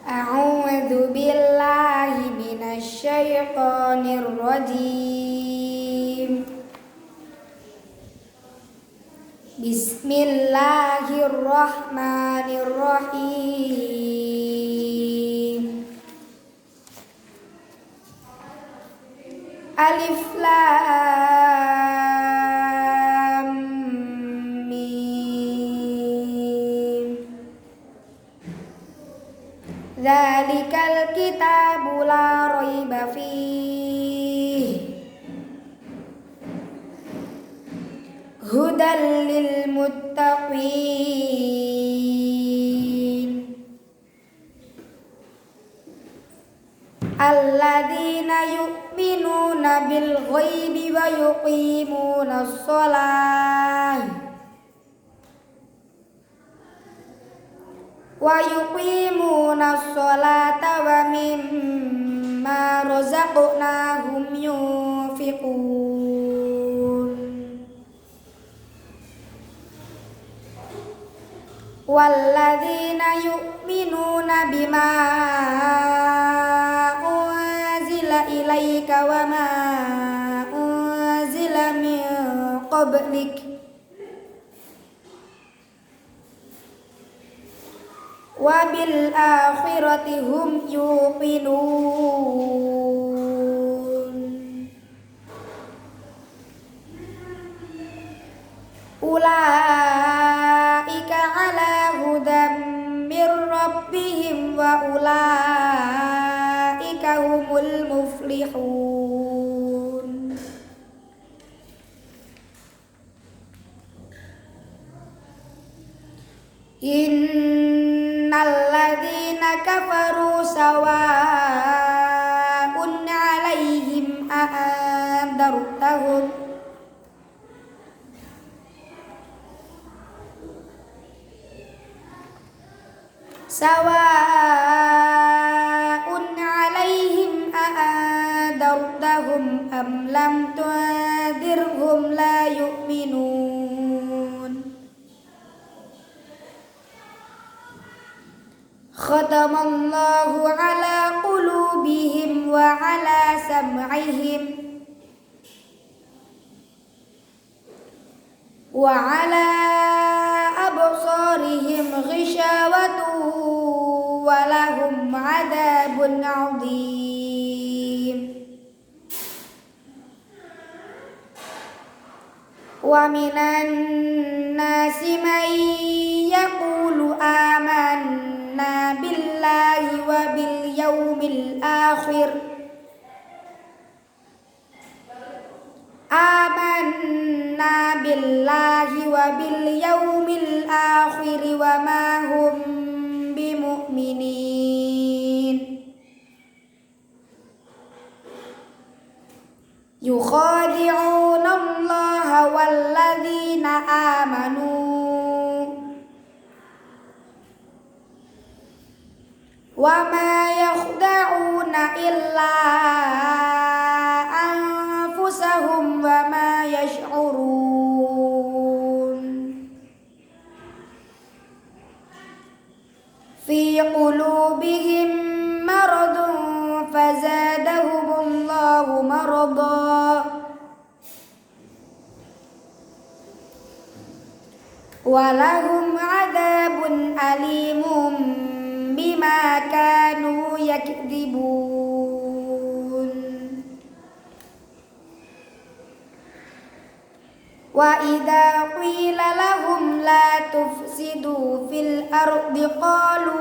A'udzu billahi minasy syaithanir rajim. Bismillahirrahmanirrahim. Alif Lam Mim. Dzalikal kitabu la raiba fihi hudan lil muttaqin alladzina yu'minuna bil ghaibi wa yuqimunas shalah wa mimma razaqnahum yunfiqun walladzina yu'minuna bima unzila ilaika wa ma unzila min qablik wa bil akhirati hum yuqinun. Ulaika ala hudam mir rabbihim wa ulaika humul muflihun. Innalladzina kafaru sawa'un 'alaihim a'andartahum am lam tundirhum la yu'minun. Khatamallahu ala qulubihim wa ala sam'ihim wa ala absarihim ghishawatu wa lahum 'adzabun 'adzim. Wa minan nasi man yaqulu amanna billahi wa bil yaumil akhir wa ma hum bimu'minin. Yukhadi'una Allaha walladzina amanu wa ma yakhda'una illa anfusahum wa ma yash'urun. Fi qulubihim maradun fazadahumullahu marada wa lahum 'adzabun alimun bima kanu yakdzibun. Wa idza qila lahum la tufsidu fil ardi qalu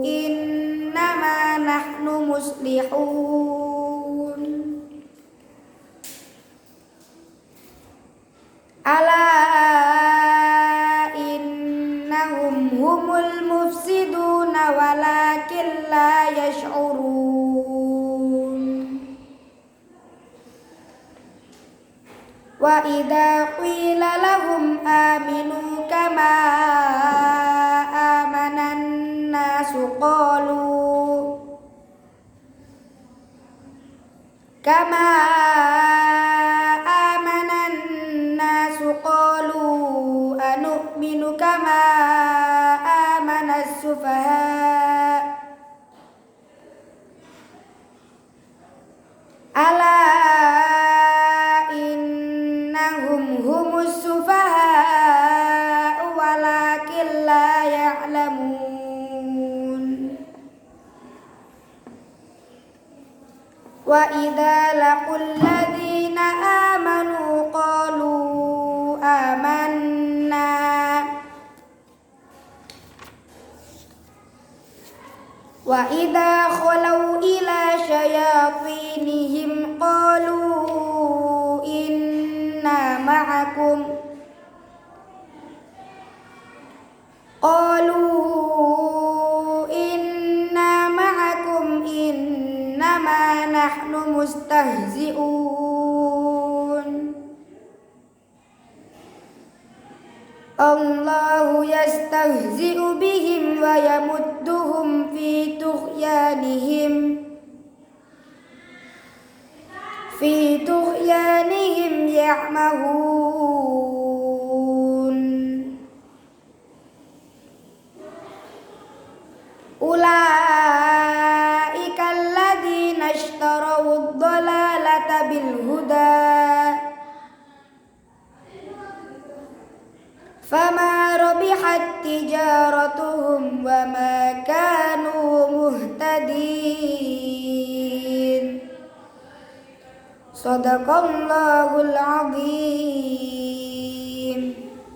innama nahnu muslihun. Ala innahum humul mufsiduna walakin la yash'urun. Wa idza qila lahum aminu kama amanan nasu qalu anu'minu kama amanas sufaha wa idza laqul ladzina amanu qalu amanna wa idza khalau ila syayatinihim qalu inna ma'akum innama nahnu mustahzi'un. Allahu yastahzi'u bihim wa yamudduhum fi tughyanihim ya'mahun. Ulaika alladzina ishtaraw ad-dhalalata bil huda fama rabihat tijaratuhum wa ma kanu muhtadin. Shadaqallahul azim.